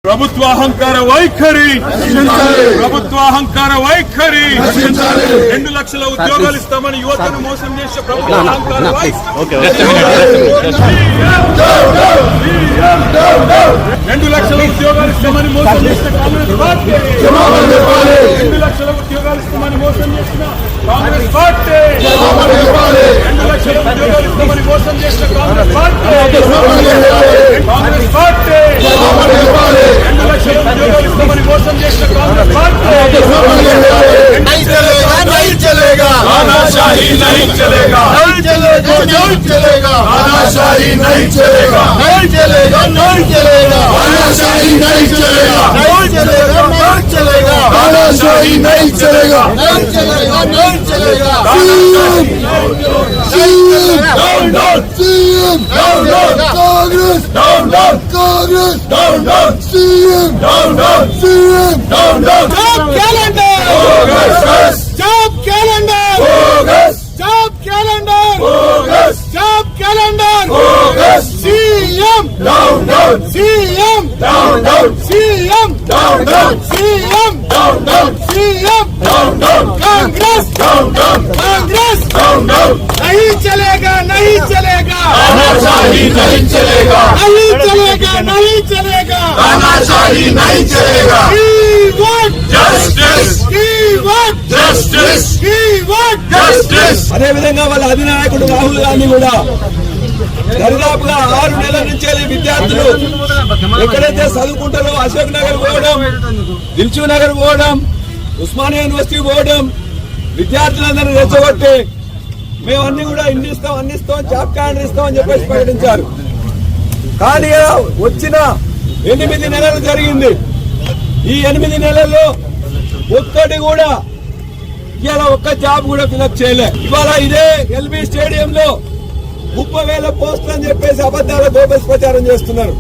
ప్రభుత్వ అహంకార వైఖరి, ప్రభుత్వ అహంకార వైఖరి. 2 లక్షల ఉద్యోగాలు ఇస్తామని యువతను మోసం చేసే ప్రభుత్వ అహంకార వైఖరి. 2 లక్షల ఉద్యోగాలు ఇస్తామని మోసం చేసిన కాంగ్రెస్ పార్టీ, 2 లక్షల ఉద్యోగాలు ఇస్తామని మోసం చేసిన కాంగ్రెస్ పార్టీ, 2 లక్షల ఉద్యోగాలు ఇస్తామని మోసం చేసిన కాంగ్రెస్ పార్టీ, కాంగ్రెస్ పార్టీ, 2 లక్షల ఉద్యోగాలు ఇస్తామని మోసం చేసిన కాంగ్రెస్ పార్టీ. नहीं चलेगा, नहीं चलेगा, तानाशाही नहीं चलेगा, नहीं चलेगा, नहीं चलेगा, तानाशाही नहीं चलेगा, नहीं चलेगा, नहीं चलेगा, तानाशाही नहीं चलेगा, नहीं चलेगा, नहीं चलेगा, तानाशाही नहीं चलेगा, नहीं चलेगा, नहीं चलेगा। down down, CM, down down, Congress, down down, Congress, down down, CM, down down, CM. down down. Job calendar, Bogus, job calendar, bogus, job calendar, bogus, job calendar. bogus. CM, Down down, CM, down down, CM, down down, CM, down down, CM. down down, Congress, down down, Congress down down. नहीं चलेगा, नहीं चलेगा, तानाशाही नहीं चलेगा, नहीं चलेगा, नहीं चलेगा। तानाशाही नहीं चलेगा. Keyword, Justice, keyword, justice, keyword. justice. అదే విధంగా వాళ్ళ అధినాయకుడు రాహుల్ గాంధీ కూడా దరిదాపుగా 6 నెలల నుంచి విద్యార్థులు ఎక్కడైతే చదువుకుంటారో అశోక్ నగర్ పోవడం, దిల్చు నగర్ పోవడం, ఉస్మానియా యూనివర్సిటీ పోవడం, విద్యార్థులందరూ రెచ్చగొట్టి మేము అన్ని కూడా అందిస్తాం జాబ్ క్యాలెండర్ ఇస్తామని చెప్పేసి ప్రకటించారు. కానీ వచ్చిన 8 నెలలు జరిగింది. ఈ 8 నెలల్లో ఒక్కటి కూడా ఇవాళ ఒక్క జాబ్ కూడా ఫిలప్ చేయలే. ఇవాళ ఇదే ఎల్బీ స్టేడియంలో 30,000 పోస్టులు అని చెప్పేసి అబద్ధాల గోబెస్ ప్రచారం చేస్తున్నారు.